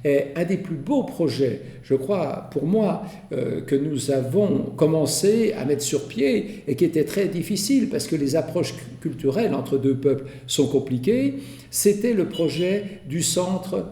est un des plus beaux projets, je crois, pour moi, que nous avons commencé à mettre sur pied et qui était très difficile parce que les approches culturelles entre deux peuples sont compliquées. C'était le projet du centre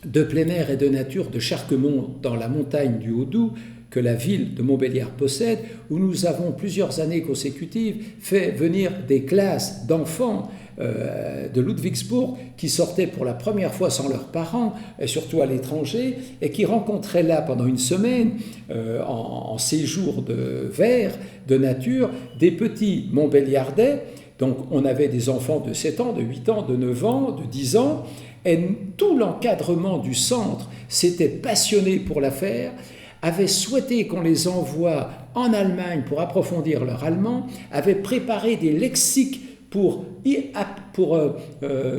de plein air et de nature de Charquemont dans la montagne du Haut-Doubs, que la ville de Montbéliard possède, où nous avons plusieurs années consécutives fait venir des classes d'enfants de Ludwigsburg qui sortaient pour la première fois sans leurs parents, et surtout à l'étranger, et qui rencontraient là pendant une semaine, en séjour de verre, de nature, des petits Montbéliardais. Donc on avait des enfants de 7 ans, de 8 ans, de 9 ans, de 10 ans, et tout l'encadrement du centre s'était passionné pour l'affaire, avait souhaité qu'on les envoie en Allemagne pour approfondir leur allemand, avait préparé des lexiques pour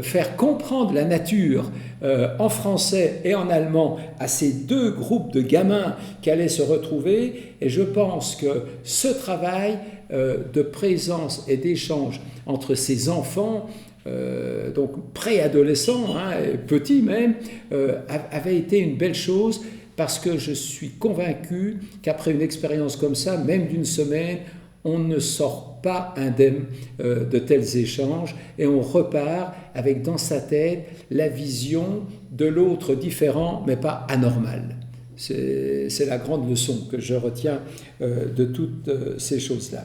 faire comprendre la nature en français et en allemand à ces deux groupes de gamins qui allaient se retrouver. Et je pense que ce travail de présence et d'échange entre ces enfants, donc préadolescents, petits même, avait été une belle chose, parce que je suis convaincu qu'après une expérience comme ça, même d'une semaine, on ne sort pas indemne de tels échanges et on repart avec dans sa tête la vision de l'autre différent mais pas anormal. C'est la grande leçon que je retiens de toutes ces choses-là.